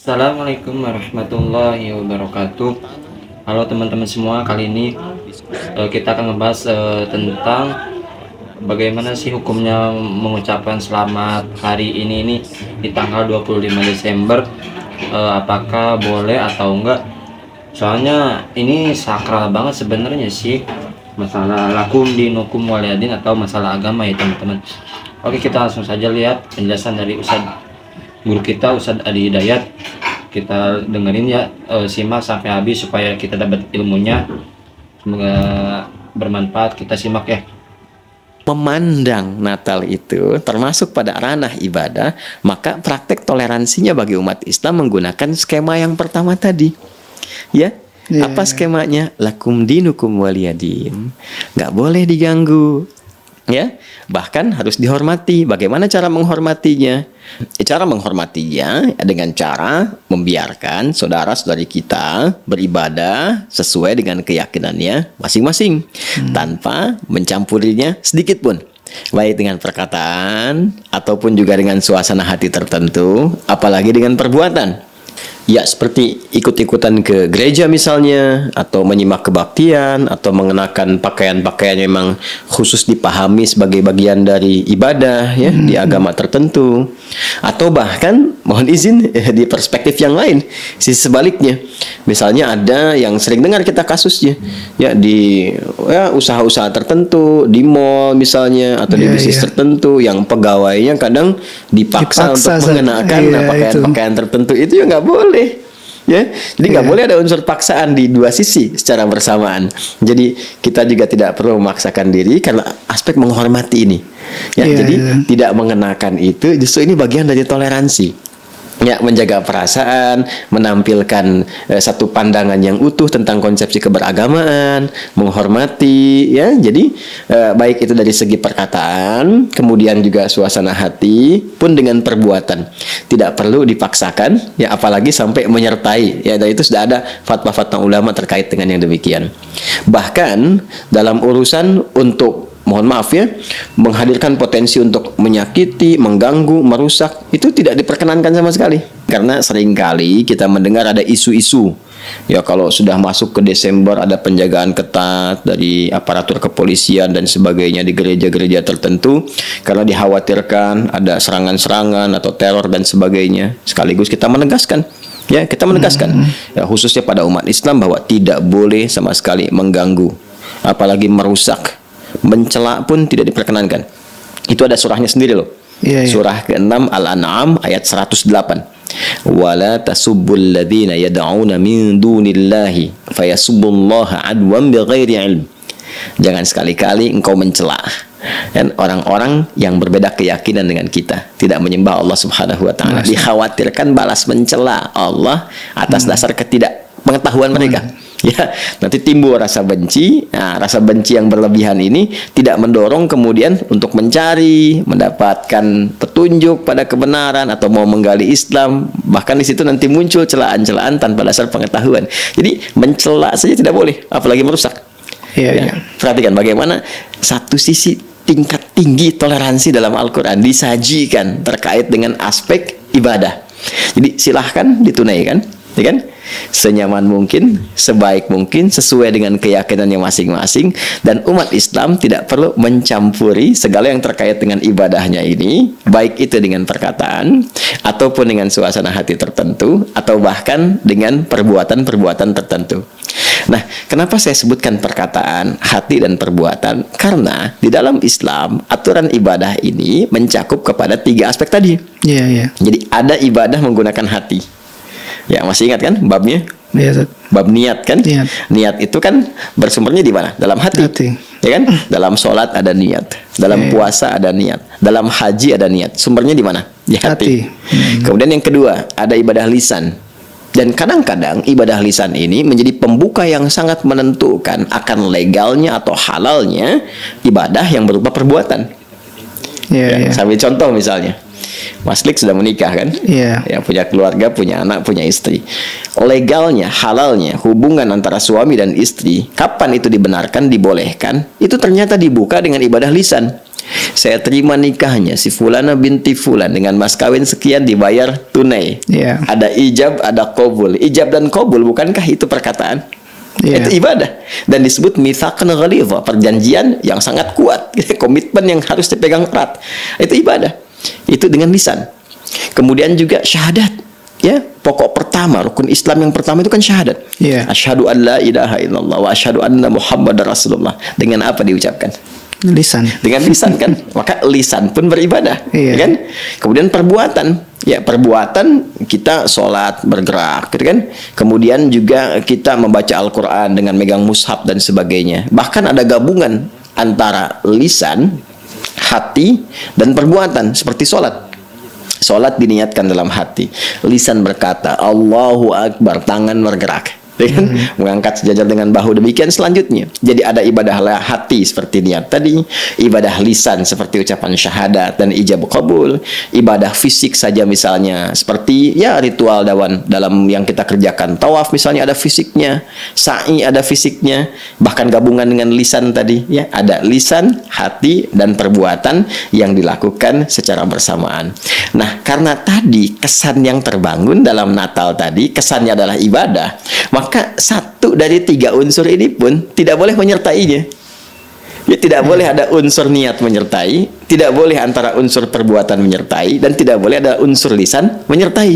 Assalamualaikum warahmatullahi wabarakatuh. Halo teman-teman semua, kali ini kita akan ngebahas tentang bagaimana sih hukumnya mengucapkan selamat hari ini di tanggal 25 Desember. Apakah boleh atau enggak? Soalnya ini sakral banget sebenarnya sih, masalah lakum dinukum waliyadin atau masalah agama ya teman-teman. Oke, kita langsung saja lihat penjelasan dari guru kita Ustadz Adi Hidayat. Kita dengerin ya, simak sampai habis supaya kita dapat ilmunya, semoga bermanfaat. Kita simak ya. Memandang Natal itu termasuk pada ranah ibadah, maka praktek toleransinya bagi umat Islam menggunakan skema yang pertama tadi. Ya, apa skemanya? Lakum dinukum waliyadin. Nggak boleh diganggu. Ya, bahkan harus dihormati. Bagaimana cara menghormatinya? Cara menghormatinya dengan cara membiarkan saudara-saudari kita beribadah sesuai dengan keyakinannya masing-masing, tanpa mencampurinya sedikit pun, baik dengan perkataan ataupun juga dengan suasana hati tertentu, apalagi dengan perbuatan. Ya, seperti ikut-ikutan ke gereja misalnya, atau menyimak kebaktian, atau mengenakan pakaian-pakaian yang memang khusus dipahami sebagai bagian dari ibadah ya di agama tertentu. Atau bahkan mohon izin di perspektif yang lain, sisi sebaliknya. Misalnya ada yang sering dengar kita kasusnya ya di usaha-usaha tertentu, di mall misalnya, atau di bisnis tertentu yang pegawainya kadang dipaksa untuk mengenakan pakaian-pakaian tertentu. Itu ya nggak boleh. Ya, jadi nggak boleh ada unsur paksaan di dua sisi secara bersamaan. Jadi kita juga tidak perlu memaksakan diri karena aspek menghormati ini. Ya, jadi tidak mengenakan itu justru ini bagian dari toleransi. Ya, menjaga perasaan, menampilkan satu pandangan yang utuh tentang konsepsi keberagamaan, menghormati, ya. Jadi baik itu dari segi perkataan, kemudian juga suasana hati, pun dengan perbuatan. Tidak perlu dipaksakan, ya, apalagi sampai menyertai. Ya, dan itu sudah ada fatwa-fatwa ulama terkait dengan yang demikian. Bahkan dalam urusan untuk mohon maaf ya, menghadirkan potensi untuk menyakiti, mengganggu, merusak, itu tidak diperkenankan sama sekali. Karena seringkali kita mendengar ada isu-isu, ya kalau sudah masuk ke Desember ada penjagaan ketat dari aparatur kepolisian dan sebagainya di gereja-gereja tertentu, karena dikhawatirkan ada serangan-serangan atau teror dan sebagainya. Sekaligus kita menegaskan, ya kita menegaskan, ya, khususnya pada umat Islam bahwa tidak boleh sama sekali mengganggu, apalagi merusak. Mencela pun tidak diperkenankan. Itu ada surahnya sendiri loh. Surah ke-6 Al-An'am ayat 108. Wala tasubbul ladzina yad'una min dunillahi fayasubbullaha adwan bighairi ilm. Jangan sekali-kali engkau mencela dan orang-orang yang berbeda keyakinan dengan kita, tidak menyembah Allah Subhanahu wa taala. Dikhawatirkan balas mencela Allah atas dasar ketidakpengetahuan mereka. Ya, nanti timbul rasa benci. Nah, rasa benci yang berlebihan ini tidak mendorong kemudian untuk mencari, mendapatkan petunjuk pada kebenaran atau mau menggali Islam. Bahkan di situ nanti muncul celaan-celaan tanpa dasar pengetahuan. Jadi mencela saja tidak boleh, apalagi merusak. Perhatikan bagaimana satu sisi tingkat tinggi toleransi dalam Al-Quran disajikan terkait dengan aspek ibadah. Jadi silahkan ditunaikan, ya kan? Senyaman mungkin, sebaik mungkin, sesuai dengan keyakinannya masing-masing, dan umat Islam tidak perlu mencampuri segala yang terkait dengan ibadahnya ini, baik itu dengan perkataan ataupun dengan suasana hati tertentu, atau bahkan dengan perbuatan-perbuatan tertentu. Nah, kenapa saya sebutkan perkataan, hati, dan perbuatan? Karena di dalam Islam aturan ibadah ini mencakup kepada tiga aspek tadi. Jadi ada ibadah menggunakan hati. Ya, masih ingat kan babnya? Bab niat kan? Niat itu kan bersumbernya di mana? Dalam hati. Ya kan? Dalam sholat ada niat, dalam puasa ada niat, dalam haji ada niat. Sumbernya di mana? Di hati. Kemudian yang kedua, ada ibadah lisan. Dan kadang-kadang ibadah lisan ini menjadi pembuka yang sangat menentukan akan legalnya atau halalnya ibadah yang berupa perbuatan. Sambil contoh misalnya, Mas Lik sudah menikah kan? Yang punya keluarga, punya anak, punya istri. Legalnya, halalnya hubungan antara suami dan istri, kapan itu dibenarkan, dibolehkan, itu ternyata dibuka dengan ibadah lisan. Saya terima nikahnya si Fulana binti Fulan dengan mas kawin sekian dibayar tunai. Ada ijab, ada qabul. Ijab dan qabul, bukankah itu perkataan? Itu ibadah dan disebut mitsaqan ghalidha, perjanjian yang sangat kuat, komitmen yang harus dipegang erat. Itu ibadah. Itu dengan lisan. Kemudian juga syahadat. Ya, pokok pertama rukun Islam yang pertama itu kan syahadat. Asyhadu an la ilaha illallah wa asyhadu anna Muhammadar Rasulullah. Dengan apa diucapkan? Lisan. Dengan lisan kan. Maka lisan pun beribadah, kan? Kemudian perbuatan. Ya, perbuatan kita sholat, bergerak, gitu kan? Kemudian juga kita membaca Al-Quran dengan megang mushaf dan sebagainya. Bahkan ada gabungan antara lisan, hati, dan perbuatan seperti sholat. Sholat diniatkan dalam hati, lisan berkata Allahu Akbar, tangan bergerak, mengangkat sejajar dengan bahu, demikian selanjutnya. Jadi ada ibadah hati seperti niat tadi, ibadah lisan seperti ucapan syahadat dan ijab qabul, ibadah fisik saja misalnya seperti ya ritual dalam yang kita kerjakan, tawaf misalnya ada fisiknya, sa'i ada fisiknya, bahkan gabungan dengan lisan tadi, ya ada lisan, hati dan perbuatan yang dilakukan secara bersamaan. Nah, karena tadi kesan yang terbangun dalam Natal tadi kesannya adalah ibadah, maka satu dari tiga unsur ini pun tidak boleh menyertainya. Ya, tidak boleh ada unsur niat menyertai, tidak boleh antara unsur perbuatan menyertai, dan tidak boleh ada unsur lisan menyertai.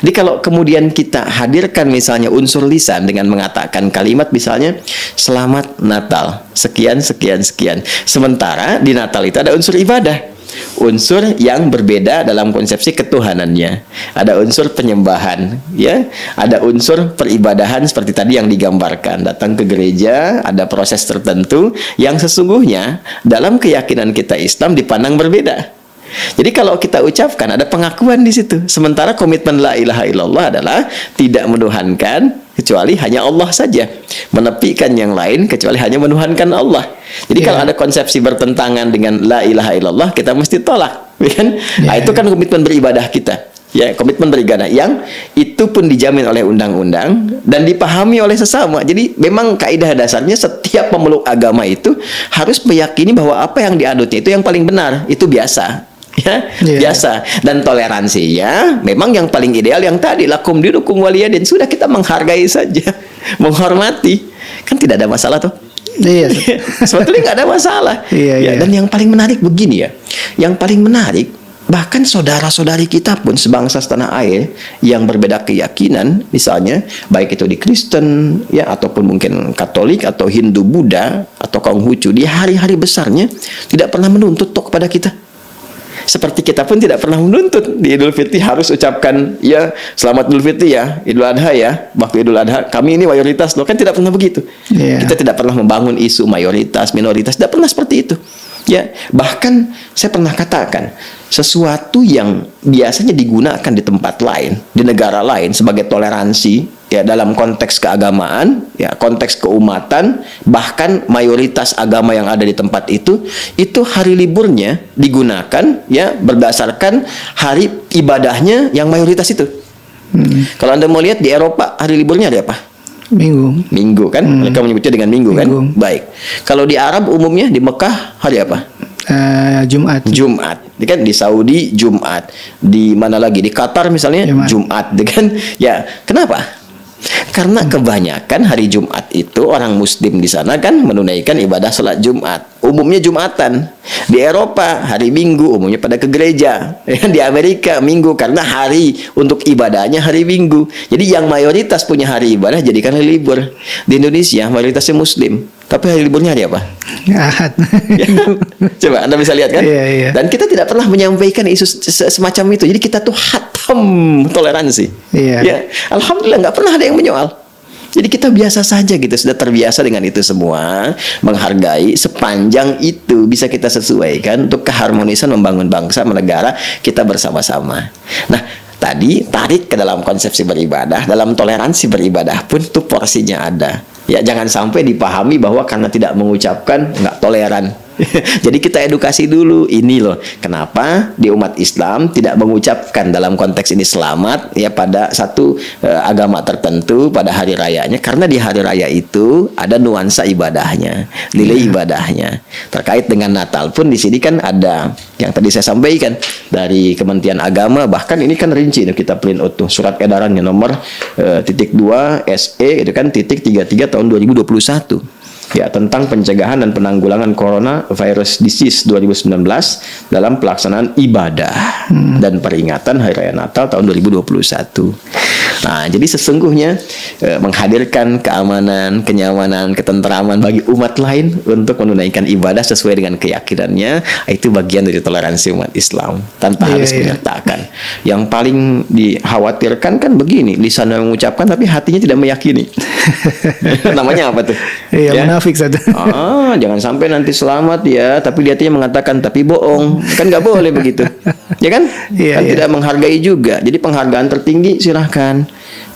Jadi kalau kemudian kita hadirkan misalnya unsur lisan dengan mengatakan kalimat misalnya selamat Natal, sekian sekian sekian, sementara di Natal itu ada unsur ibadah, unsur yang berbeda dalam konsepsi ketuhanannya. Ada unsur penyembahan, ya, ada unsur peribadahan seperti tadi yang digambarkan. Datang ke gereja, ada proses tertentu yang sesungguhnya dalam keyakinan kita Islam dipandang berbeda. Jadi kalau kita ucapkan ada pengakuan di situ. Sementara komitmen la ilaha illallah adalah tidak menuhankan kecuali hanya Allah saja, menepikan yang lain kecuali hanya menuhankan Allah. Jadi kalau ada konsepsi bertentangan dengan la ilaha illallah, kita mesti tolak, kan? Nah, itu kan komitmen beribadah kita. Ya, komitmen beribadah yang itu pun dijamin oleh undang-undang dan dipahami oleh sesama. Jadi memang kaidah dasarnya setiap pemeluk agama itu harus meyakini bahwa apa yang dianutnya itu yang paling benar, itu biasa. Ya, biasa. Dan toleransinya memang yang paling ideal yang tadi lakum dinukum waliyadin, sudah kita menghargai saja, menghormati, kan tidak ada masalah tuh. Sebetulnya nggak ada masalah. Dan yang paling menarik begini ya, yang paling menarik bahkan saudara-saudari kita pun sebangsa setanah air yang berbeda keyakinan, misalnya baik itu di Kristen ya ataupun mungkin Katolik atau Hindu Buddha atau Konghucu, di hari-hari besarnya tidak pernah menuntut kepada kita. Seperti kita pun tidak pernah menuntut di Idul Fitri harus ucapkan ya selamat Idul Fitri ya, Idul Adha ya, waktu Idul Adha kami ini mayoritas loh, kan tidak pernah begitu. Kita tidak pernah membangun isu mayoritas minoritas, tidak pernah seperti itu. Ya, bahkan saya pernah katakan sesuatu yang biasanya digunakan di tempat lain, di negara lain sebagai toleransi ya dalam konteks keagamaan, ya konteks keumatan, bahkan mayoritas agama yang ada di tempat itu hari liburnya digunakan ya berdasarkan hari ibadahnya yang mayoritas itu. Kalau Anda mau lihat di Eropa hari liburnya ada apa? Minggu kan? Mereka menyebutnya dengan minggu kan? Baik. Kalau di Arab umumnya di Mekah hari apa? Jumat. Kan di Saudi Jumat, di mana lagi di Qatar misalnya Jumat, kan? Ya, kenapa? Karena kebanyakan hari Jumat itu orang Muslim di sana kan menunaikan ibadah sholat Jumat, umumnya Jumatan. Di Eropa hari Minggu umumnya pada ke gereja. Di Amerika Minggu karena hari untuk ibadahnya hari Minggu. Jadi yang mayoritas punya hari ibadah jadikan hari libur. Di Indonesia mayoritasnya Muslim, tapi hari liburnya hari apa? Ahad. Ya. Coba Anda bisa lihat kan? Dan kita tidak pernah menyampaikan isu semacam itu. Jadi kita tuh hatam toleransi. Ya, alhamdulillah nggak pernah ada yang menyoal. Jadi kita biasa saja gitu, sudah terbiasa dengan itu semua, menghargai sepanjang itu bisa kita sesuaikan untuk keharmonisan membangun bangsa, negara kita bersama-sama. Nah, tadi tarik ke dalam konsepsi beribadah, dalam toleransi beribadah pun tuh porsinya ada. Ya, jangan sampai dipahami bahwa karena tidak mengucapkan nggak toleran. Jadi kita edukasi dulu ini loh, kenapa di umat Islam tidak mengucapkan dalam konteks ini selamat ya pada satu agama tertentu pada hari rayanya, karena di hari raya itu ada nuansa ibadahnya, nilai ibadahnya. Terkait dengan Natal pun di sini kan ada yang tadi saya sampaikan dari Kementerian Agama, bahkan ini kan rinci itu kita print out tuh surat edarannya nomor ×2 SE itu kan ×33 tahun 2021. Ya, tentang pencegahan dan penanggulangan coronavirus disease 2019 dalam pelaksanaan ibadah dan peringatan Hari Raya Natal tahun 2021. Nah, jadi sesungguhnya menghadirkan keamanan, kenyamanan, ketentraman bagi umat lain untuk menunaikan ibadah sesuai dengan keyakinannya, itu bagian dari toleransi umat Islam tanpa harus menyertakan. Yang paling dikhawatirkan kan begini, lisannya mengucapkan tapi hatinya tidak meyakini. Namanya apa tuh? Iya, ya? munafik saja. Jangan sampai nanti selamat ya, tapi dia mengatakan tapi bohong, kan nggak boleh begitu, ya kan? Kan tidak menghargai juga. Jadi penghargaan tertinggi silahkan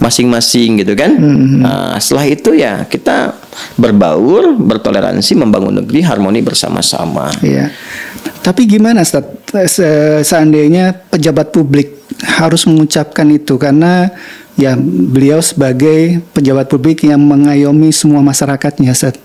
masing-masing gitu kan. Nah, setelah itu ya kita berbaur, bertoleransi, membangun negeri harmoni bersama-sama. Iya. Tapi gimana Ustaz, seandainya pejabat publik harus mengucapkan itu, karena ya beliau sebagai pejabat publik yang mengayomi semua masyarakatnya, Ustaz.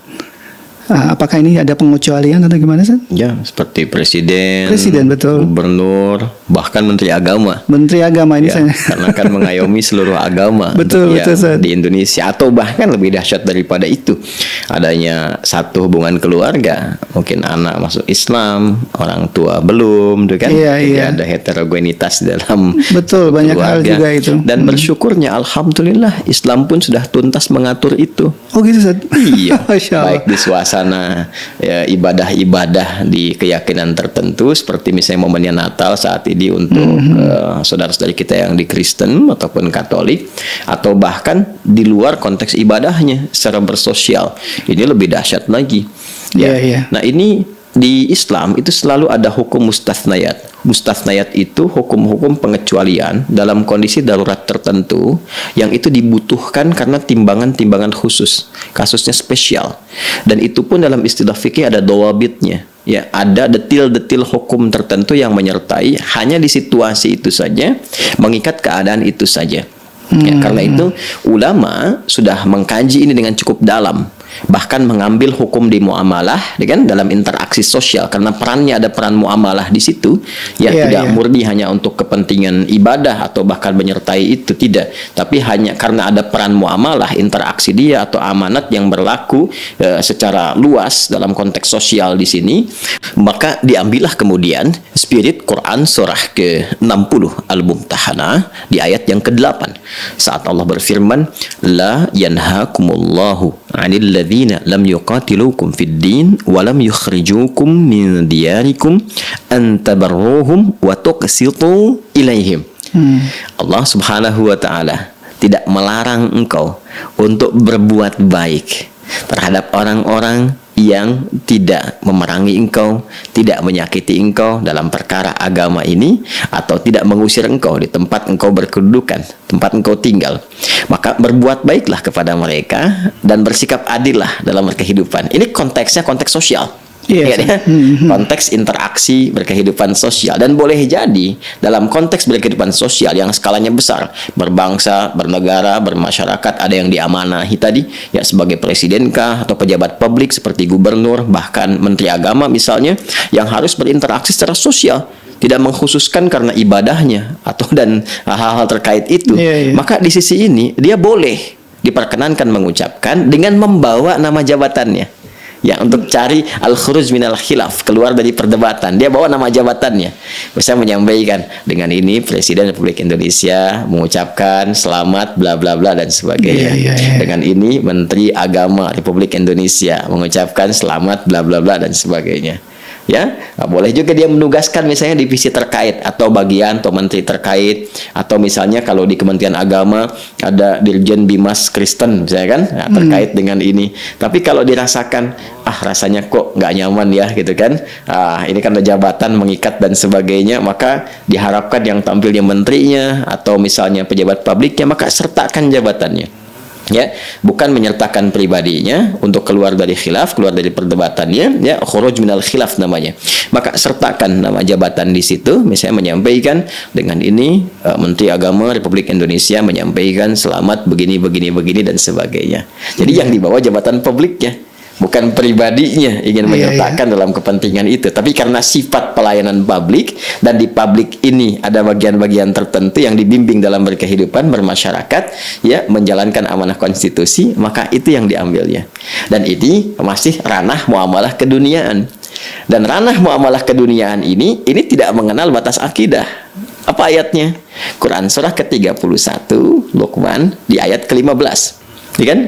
Apakah ini ada pengecualian atau gimana, Ustaz? Ya, seperti presiden, betul, gubernur, bahkan menteri agama. Menteri agama ini ya, saya. karena kan mengayomi seluruh agama betul, Ustaz. Di Indonesia, atau bahkan lebih dahsyat daripada itu, adanya satu hubungan keluarga, mungkin anak masuk Islam, orang tua belum, tuh kan? Jadi ada heterogenitas dalam betul, banyak hal juga itu. Dan bersyukurnya, alhamdulillah, Islam pun sudah tuntas mengatur itu. Oh gitu, Ustaz? Iya, baik di suasana ya, ibadah-ibadah di keyakinan tertentu, seperti misalnya momennya Natal saat ini untuk saudara-saudari kita yang di Kristen ataupun Katolik, atau bahkan di luar konteks ibadahnya secara bersosial, ini lebih dahsyat lagi. Ya. Nah, ini di Islam itu selalu ada hukum mustathnayat. Mustathnayat itu hukum-hukum pengecualian dalam kondisi darurat tertentu yang itu dibutuhkan karena timbangan-timbangan khusus, kasusnya spesial. Dan itu pun dalam istilah fikih ada dawabitnya. Ya, ada detil-detil hukum tertentu yang menyertai hanya di situasi itu saja, mengikat keadaan itu saja. Ya, karena itu ulama sudah mengkaji ini dengan cukup dalam, bahkan mengambil hukum di muamalah, kan, dalam interaksi sosial, karena perannya ada peran muamalah di situ, ya, tidak murni hanya untuk kepentingan ibadah atau bahkan menyertai itu, tidak, tapi hanya karena ada peran muamalah, interaksi dia atau amanat yang berlaku secara luas dalam konteks sosial di sini, maka diambillah kemudian spirit Quran surah ke-60 Al-Mumtahanah di ayat yang ke-8 saat Allah berfirman, la yanhakumullahu 'anil ladzina lam yuqatilukum fid din wa lam yukhrijukum min diyarikum an tabarruhum wa tuqsitu ilaihim. Allah Subhanahu wa taala tidak melarang engkau untuk berbuat baik terhadap orang-orang yang tidak memerangi engkau, tidak menyakiti engkau dalam perkara agama ini, atau tidak mengusir engkau di tempat engkau berkedudukan, tempat engkau tinggal. Maka berbuat baiklah kepada mereka dan bersikap adillah dalam berkehidupan. Ini konteksnya konteks sosial. Konteks interaksi berkehidupan sosial, dan boleh jadi dalam konteks berkehidupan sosial yang skalanya besar, berbangsa, bernegara, bermasyarakat, ada yang diamanahi tadi ya sebagai presidenkah atau pejabat publik seperti gubernur, bahkan menteri agama misalnya, yang harus berinteraksi secara sosial, tidak mengkhususkan karena ibadahnya atau dan hal-hal terkait itu. Maka di sisi ini dia boleh diperkenankan mengucapkan dengan membawa nama jabatannya. Ya, untuk cari al-khuruj minal khilaf, keluar dari perdebatan. Dia bawa nama jabatannya. Bisa menyampaikan, dengan ini Presiden Republik Indonesia mengucapkan selamat bla bla bla dan sebagainya. Dengan ini Menteri Agama Republik Indonesia mengucapkan selamat bla bla bla dan sebagainya. Ya, boleh juga dia menugaskan misalnya divisi terkait atau bagian atau menteri terkait, atau misalnya kalau di Kementerian Agama ada Dirjen Bimas Kristen misalnya kan, nah, terkait dengan ini. Tapi kalau dirasakan rasanya kok nggak nyaman ya gitu kan, ini kan ada jabatan mengikat dan sebagainya, maka diharapkan yang tampilnya menterinya atau misalnya pejabat publiknya, maka sertakan jabatannya. Ya, bukan menyertakan pribadinya untuk keluar dari khilaf, keluar dari perdebatannya, ya, khuruj minal khilaf namanya. Maka sertakan nama jabatan di situ, misalnya menyampaikan dengan ini Menteri Agama Republik Indonesia menyampaikan selamat begini begini begini dan sebagainya. Jadi yang dibawa jabatan publiknya, bukan pribadinya ingin menyertakan dalam kepentingan itu, tapi karena sifat pelayanan publik dan di publik ini ada bagian-bagian tertentu yang dibimbing dalam berkehidupan bermasyarakat, ya, menjalankan amanah konstitusi, maka itu yang diambilnya. Dan ini masih ranah muamalah keduniaan. Dan ranah muamalah keduniaan ini tidak mengenal batas akidah. Apa ayatnya? Quran surah ke-31 Luqman di ayat ke-15. Ya kan?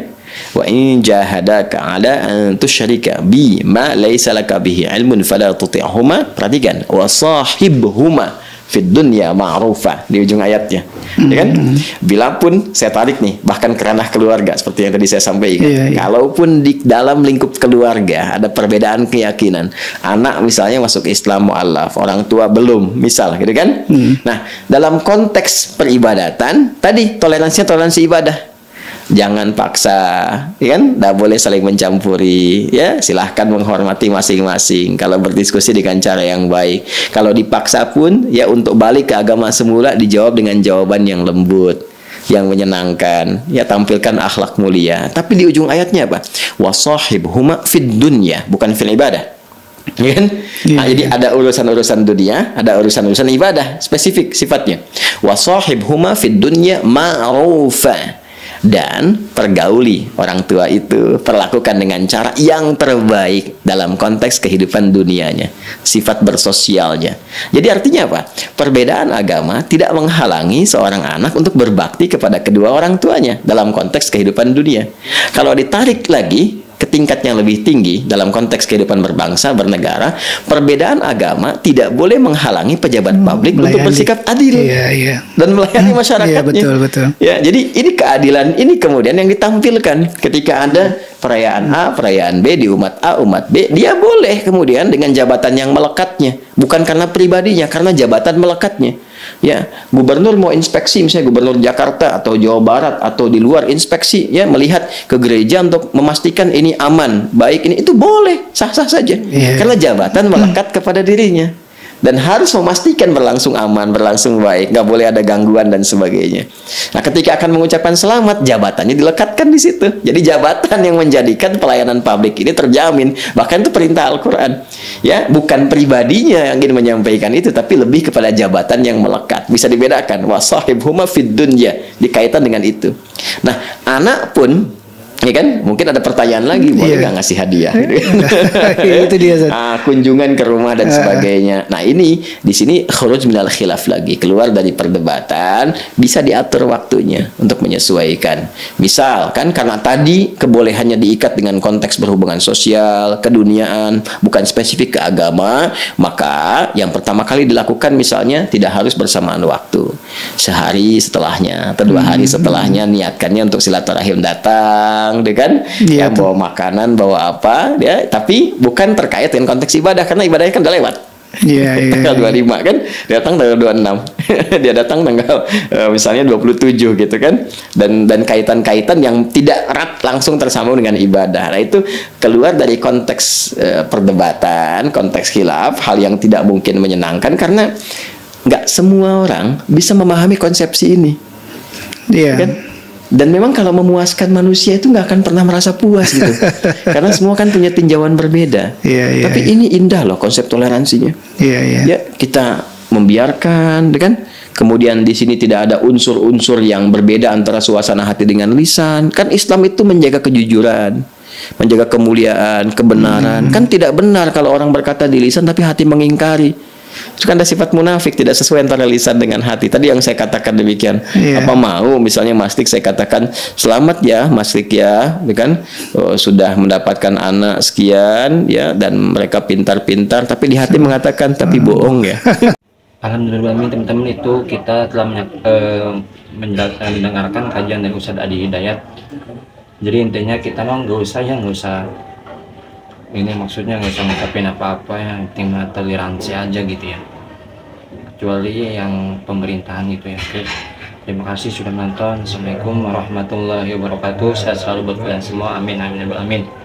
Wa in jahadaka ala an tusyrika bi ma laysa laka bihi ilmun fala tuti'huma. Perhatikan, wa sahibhuma fid dunya ma'rufa di ujung ayatnya. Ya kan? Bila pun saya tarik nih bahkan ke ranah keluarga seperti yang tadi saya sampaikan. Kalaupun di dalam lingkup keluarga ada perbedaan keyakinan, anak misalnya masuk Islam mu'allaf, orang tua belum, misal gitu kan? Nah, dalam konteks peribadatan tadi toleransinya toleransi ibadah. Jangan paksa, ya kan? Tidak boleh saling mencampuri, ya. Silahkan menghormati masing-masing. Kalau berdiskusi dengan cara yang baik. Kalau dipaksa pun, ya, untuk balik ke agama semula dijawab dengan jawaban yang lembut, yang menyenangkan. Ya, tampilkan akhlak mulia. Tapi di ujung ayatnya apa? Wasahibhuma fid dunya, bukan fil ibadah. Ya kan? Nah, jadi ada urusan-urusan dunia, ada urusan-urusan ibadah, spesifik sifatnya. Wasahibhuma fid dunya ma'rufa. Dan pergauli orang tua itu, perlakukan dengan cara yang terbaik dalam konteks kehidupan dunianya, sifat bersosialnya. Jadi artinya apa? Perbedaan agama tidak menghalangi seorang anak untuk berbakti kepada kedua orang tuanya dalam konteks kehidupan dunia. Kalau ditarik lagi ke tingkat yang lebih tinggi dalam konteks kehidupan berbangsa, bernegara, perbedaan agama tidak boleh menghalangi pejabat publik untuk bersikap adil dan melayani masyarakatnya. Betul. Ya, jadi ini keadilan ini kemudian yang ditampilkan ketika ada perayaan A, perayaan B di umat A, umat B, dia boleh kemudian dengan jabatan yang melekatnya, bukan karena pribadinya, karena jabatan melekatnya. Ya, gubernur mau inspeksi, misalnya gubernur Jakarta atau Jawa Barat atau di luar inspeksi, ya, melihat ke gereja untuk memastikan ini aman, baik ini, itu boleh, sah-sah saja, karena jabatan melekat kepada dirinya dan harus memastikan berlangsung aman, berlangsung baik, nggak boleh ada gangguan dan sebagainya. Nah, ketika akan mengucapkan selamat, jabatannya dilekatkan di situ. Jadi jabatan yang menjadikan pelayanan publik ini terjamin, bahkan itu perintah Al-Quran. Ya, bukan pribadinya yang ingin menyampaikan itu, tapi lebih kepada jabatan yang melekat. Bisa dibedakan. Wasahibhuma fid dunya, dikaitan dengan itu. Nah, anak pun, ya kan, mungkin ada pertanyaan lagi, boleh nggak ngasih hadiah? Gitu. Itu dia. Kunjungan ke rumah dan sebagainya. Nah, ini di sini khuruj minal khilaf lagi, keluar dari perdebatan, bisa diatur waktunya untuk menyesuaikan. Misal kan karena tadi kebolehannya diikat dengan konteks berhubungan sosial, keduniaan, bukan spesifik ke agama, maka yang pertama kali dilakukan misalnya tidak harus bersamaan waktu. Sehari setelahnya atau 2 hari setelahnya niatkannya untuk silaturahim datang, kan? Ya, bawa makanan, bawa apa, ya, tapi bukan terkait dengan konteks ibadah karena ibadahnya kan udah lewat. Tanggal 25 kan, datang tanggal 26. Dia datang tanggal misalnya 27 gitu kan. Dan kaitan-kaitan yang tidak erat langsung tersambung dengan ibadah. Nah, itu keluar dari konteks perdebatan, konteks khilaf, hal yang tidak mungkin menyenangkan karena nggak semua orang bisa memahami konsepsi ini. Kan? Dan memang kalau memuaskan manusia itu nggak akan pernah merasa puas gitu. Karena semua kan punya tinjauan berbeda. Tapi ini indah loh konsep toleransinya. Ya, kita membiarkan, kan? Kemudian di sini tidak ada unsur-unsur yang berbeda antara suasana hati dengan lisan. Kan Islam itu menjaga kejujuran, menjaga kemuliaan, kebenaran. Kan tidak benar kalau orang berkata di lisan tapi hati mengingkari. Itu kan ada sifat munafik, tidak sesuai antara lisan dengan hati. Tadi yang saya katakan demikian. Apa mau misalnya Mas Dik saya katakan selamat ya Mas Dik ya, kan sudah mendapatkan anak sekian ya, dan mereka pintar-pintar, tapi di hati mengatakan tapi bohong ya. Alhamdulillah teman-teman, itu kita telah mendengarkan kajian dari Ustadz Adi Hidayat. Jadi intinya kita mau nggak usah ini, maksudnya nggak usah ngucapin apa-apa, yang penting toleransi aja gitu ya, kecuali yang pemerintahan itu ya. Terima kasih sudah menonton. Assalamualaikum warahmatullahi wabarakatuh. Sehat selalu buat kalian semua. Amin amin amin.